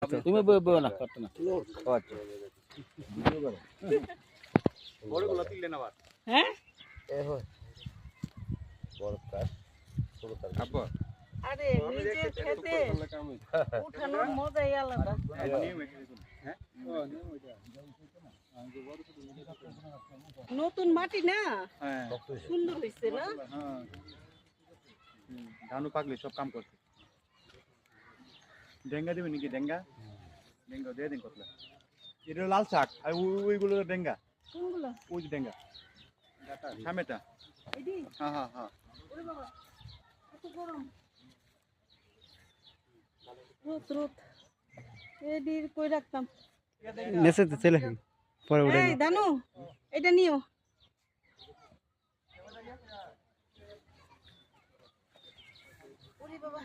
তুমি বলো না করতে না আচ্ছা বড়গুলো তুললে না আবার হ্যাঁ এ হয় বড় কাজ ছোট কাজ আব্বা আরে নিজে খেতে উঠানোর মজাই আলাদা হ্যাঁ নতুন মাটি না হ্যাঁ সুন্দর হইছে না হ্যাঁ ধানু পাকলে সব কাম করতে ডেঙ্গা দিবেন নাকি ডেঙ্গা ডেঙ্গা দিয়ে দিন কতলা এটা লাল শাক আর ওইগুলো ডেঙ্গা কোনগুলো ওই যে ডেঙ্গা সামেটা এইডি হ্যাঁ হ্যাঁ হ্যাঁ ওরে বাবা এত গরম রোদ রোদ এডি কই রাখতাম নেসে তো চলে পরে উঠে এই দানু এটা নিও ওরে বাবা